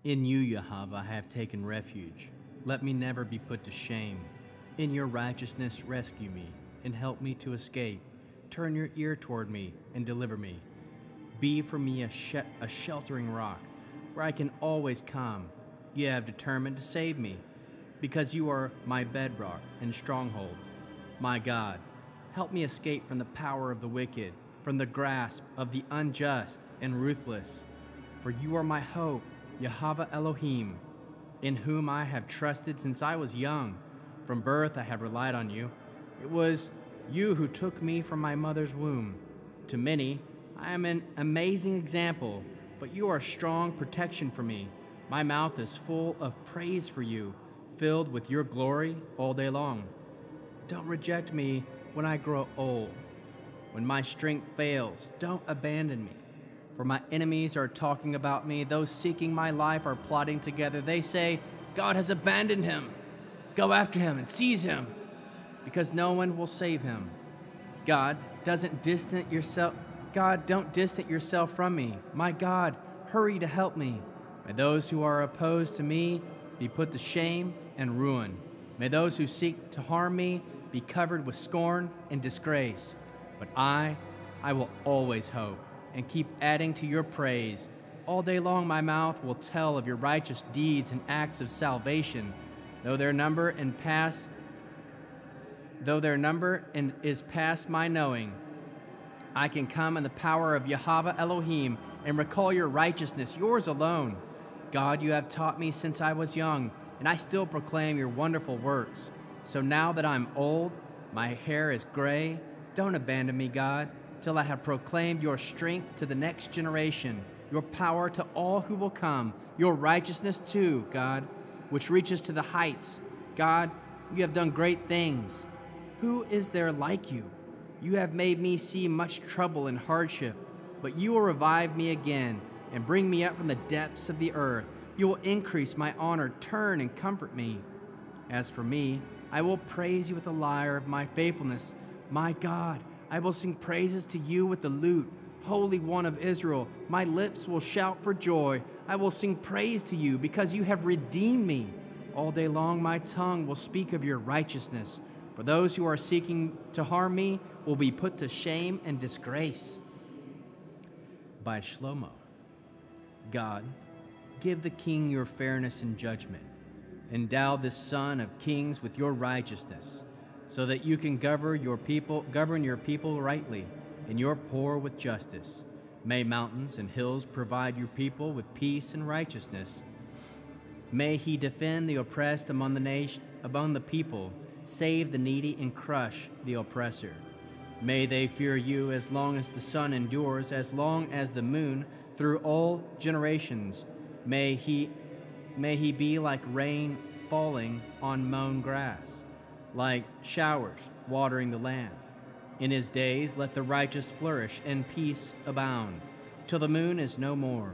In you, Yahweh, I have taken refuge. Let me never be put to shame. In your righteousness, rescue me and help me to escape. Turn your ear toward me and deliver me. Be for me a sheltering rock where I can always come. You have determined to save me because you are my bedrock and stronghold. My God, help me escape from the power of the wicked, from the grasp of the unjust and ruthless. For you are my hope, Yahweh Elohim, in whom I have trusted since I was young. From birth I have relied on you. It was you who took me from my mother's womb. To many, I am an amazing example, but you are strong protection for me. My mouth is full of praise for you, filled with your glory all day long. Don't reject me when I grow old. When my strength fails, don't abandon me. For my enemies are talking about me. Those seeking my life are plotting together. They say, God has abandoned him. Go after him and seize him, because no one will save him. God, don't distance yourself from me. My God, hurry to help me. May those who are opposed to me be put to shame and ruin. May those who seek to harm me be covered with scorn and disgrace. But I will always hope and keep adding to your praise. All day long my mouth will tell of your righteous deeds and acts of salvation. Though their number is past my knowing, I can come in the power of Yahweh Elohim and recall your righteousness, yours alone. God, you have taught me since I was young, and I still proclaim your wonderful works. So now that I'm old, my hair is gray, don't abandon me, God, till I have proclaimed your strength to the next generation, your power to all who will come, your righteousness too, God, which reaches to the heights. God, you have done great things. Who is there like you? You have made me see much trouble and hardship, but you will revive me again and bring me up from the depths of the earth. You will increase my honor, turn and comfort me. As for me, I will praise you with the lyre of my faithfulness. My God, I will sing praises to you with the lute. Holy One of Israel, my lips will shout for joy. I will sing praise to you because you have redeemed me. All day long my tongue will speak of your righteousness. For those who are seeking to harm me will be put to shame and disgrace. By Shlomo. God, give the king your fairness and judgment. Endow this son of kings with your righteousness, so that you can govern your people rightly, and your poor with justice. May mountains and hills provide your people with peace and righteousness. May he defend the oppressed among the people, save the needy and crush the oppressor. May they fear you as long as the sun endures, as long as the moon, through all generations. May he be like rain falling on mown grass, like showers watering the land. In his days let the righteous flourish and peace abound, till the moon is no more.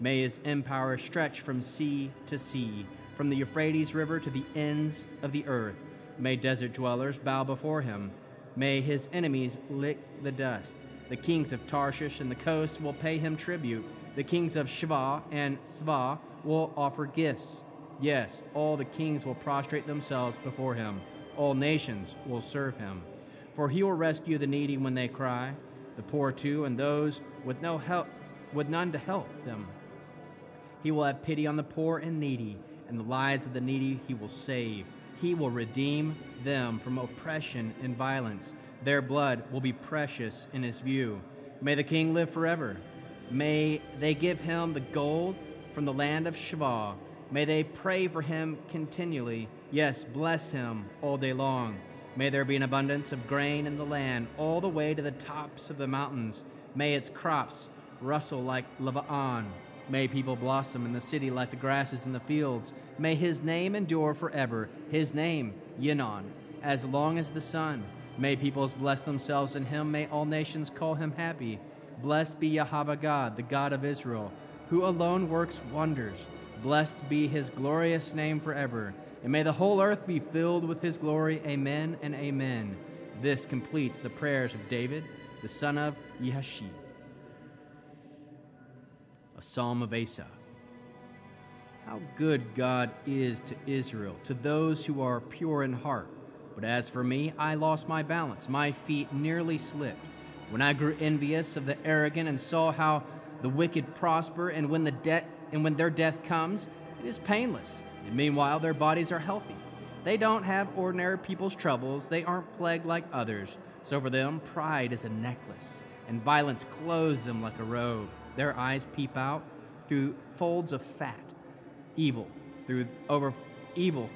May his empire stretch from sea to sea, from the Euphrates River to the ends of the earth. May desert dwellers bow before him. May his enemies lick the dust. The kings of Tarshish and the coast will pay him tribute. The kings of Sheva and Sva will offer gifts. Yes, all the kings will prostrate themselves before him. All nations will serve him. For he will rescue the needy when they cry, the poor too, and those with none to help them. He will have pity on the poor and needy, and the lives of the needy he will save. He will redeem them from oppression and violence. Their blood will be precious in his view. May the king live forever. May they give him the gold from the land of Sheva. May they pray for him continually. Yes, bless him all day long. May there be an abundance of grain in the land all the way to the tops of the mountains. May its crops rustle like Lebanon. May people blossom in the city like the grasses in the fields. May his name endure forever, his name, Yinon, as long as the sun. May peoples bless themselves in him. May all nations call him happy. Blessed be Yahweh God, the God of Israel, who alone works wonders. Blessed be his glorious name forever. And may the whole earth be filled with his glory. Amen and amen. This completes the prayers of David, the son of Yihashib. A Psalm of Asaph. How good God is to Israel, to those who are pure in heart. But as for me, I lost my balance. My feet nearly slipped. When I grew envious of the arrogant and saw how the wicked prosper, and when their death comes, it is painless. And meanwhile, their bodies are healthy. They don't have ordinary people's troubles. They aren't plagued like others. So for them, pride is a necklace, and violence clothes them like a robe. Their eyes peep out through folds of fat. Evil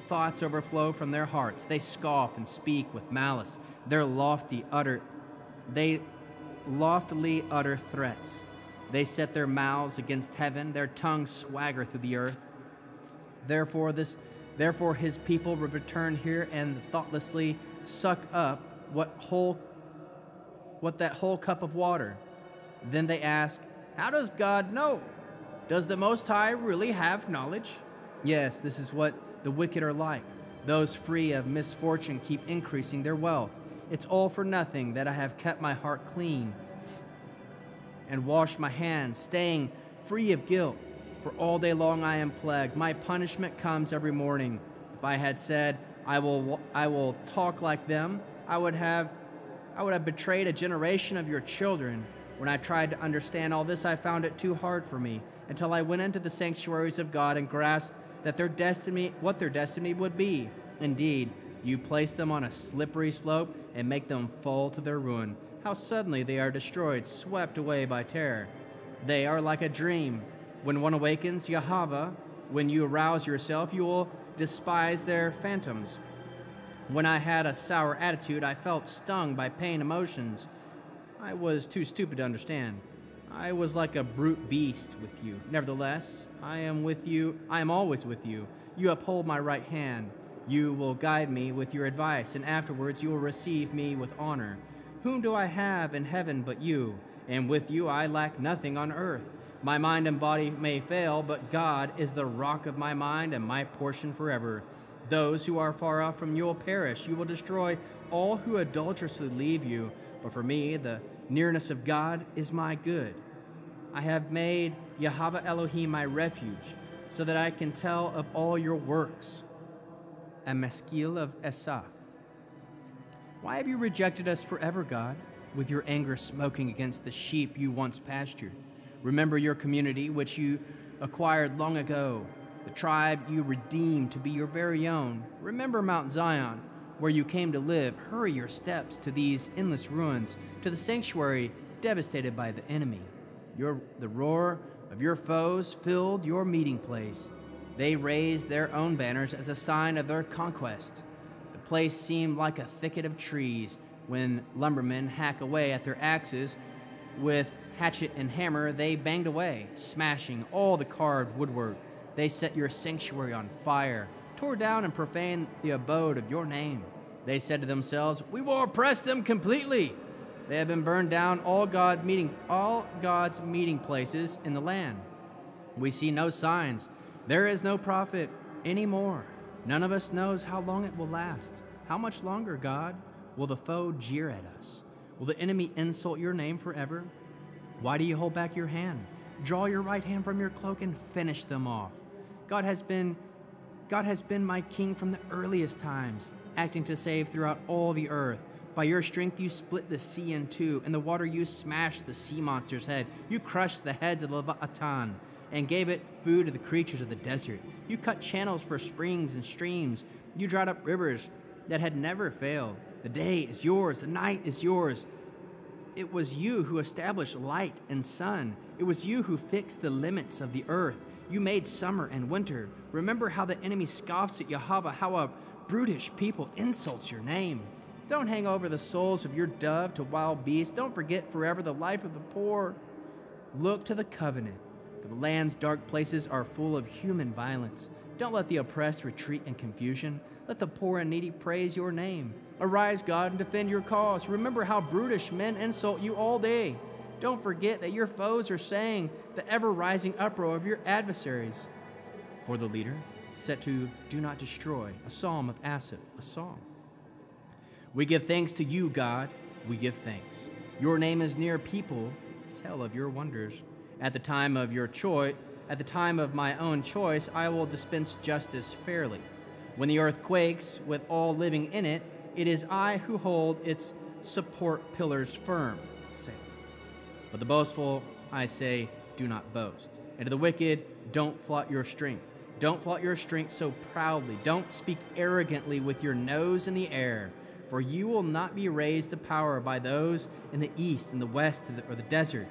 thoughts overflow from their hearts. They scoff and speak with malice. They loftily utter threats. They set their mouths against heaven. Their tongues swagger through the earth. Therefore his people will return here and thoughtlessly suck up that whole cup of water. Then they ask, how does God know? Does the Most High really have knowledge? Yes, this is what the wicked are like. Those free of misfortune keep increasing their wealth. It's all for nothing that I have kept my heart clean and washed my hands, staying free of guilt. For all day long I am plagued. My punishment comes every morning. If I had said, I will talk like them, I would have betrayed a generation of your children. When I tried to understand all this, I found it too hard for me, until I went into the sanctuaries of God and grasped that what their destiny would be. Indeed, you place them on a slippery slope and make them fall to their ruin. How suddenly they are destroyed, swept away by terror. They are like a dream. When one awakens, Yahweh, when you arouse yourself, you will despise their phantoms. When I had a sour attitude, I felt stung by pain emotions. I was too stupid to understand. I was like a brute beast with you. Nevertheless, I am always with you. You uphold my right hand. You will guide me with your advice, and afterwards you will receive me with honor. Whom do I have in heaven but you? And with you I lack nothing on earth. My mind and body may fail, but God is the rock of my mind and my portion forever. Those who are far off from you will perish. You will destroy all who adulterously leave you. But for me, the nearness of God is my good. I have made Yahweh Elohim my refuge, so that I can tell of all your works. A Maskil of Esaph. Why have you rejected us forever, God, with your anger smoking against the sheep you once pastured? Remember your community, which you acquired long ago, the tribe you redeemed to be your very own. Remember Mount Zion, where you came to live. Hurry your steps to these endless ruins, to the sanctuary devastated by the enemy. The roar of your foes filled your meeting place. They raised their own banners as a sign of their conquest. The place seemed like a thicket of trees. When lumbermen hack away at their axes with hatchet and hammer, they banged away, smashing all the carved woodwork. They set your sanctuary on fire, tore down and profaned the abode of your name. They said to themselves, we will oppress them completely. They have been burned down, all God's meeting places in the land. We see no signs. There is no prophet anymore. None of us knows how long it will last. How much longer, God, will the foe jeer at us? Will the enemy insult your name forever? Why do you hold back your hand? Draw your right hand from your cloak and finish them off. God has been my king from the earliest times, acting to save throughout all the earth. By your strength you split the sea in two, and the water you smashed the sea monster's head. You crushed the heads of Leviathan and gave it food to the creatures of the desert. You cut channels for springs and streams. You dried up rivers that had never failed. The day is yours, the night is yours. It was you who established light and sun. It was you who fixed the limits of the earth. You made summer and winter. Remember how the enemy scoffs at Yahweh, how a brutish people insults your name. Don't hang over the souls of your dove to wild beasts. Don't forget forever the life of the poor. Look to the covenant, for the land's dark places are full of human violence. Don't let the oppressed retreat in confusion. Let the poor and needy praise your name. Arise, God, and defend your cause. Remember how brutish men insult you all day. Don't forget that your foes are saying the ever-rising uproar of your adversaries. For the leader, set to Do Not Destroy, a psalm of Asaph, a song. We give thanks to you, God. We give thanks. Your name is near people. Tell of your wonders. At the time of your choice, At the time of my own choice, I will dispense justice fairly. When the earth quakes with all living in it, it is I who hold its support pillars firm. Say. But the boastful, I say, do not boast. And to the wicked, don't flaunt your strength. Don't flaunt your strength so proudly. Don't speak arrogantly with your nose in the air. For you will not be raised to power by those in the east and the west or the desert.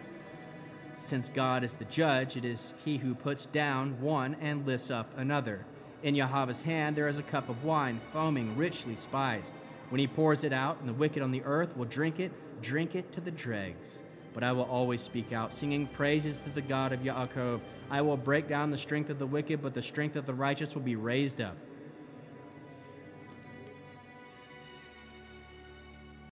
Since God is the judge, it is he who puts down one and lifts up another. In Yahweh's hand there is a cup of wine, foaming, richly spiced. When he pours it out, and the wicked on the earth will drink it to the dregs. But I will always speak out, singing praises to the God of Yaakov. I will break down the strength of the wicked, but the strength of the righteous will be raised up.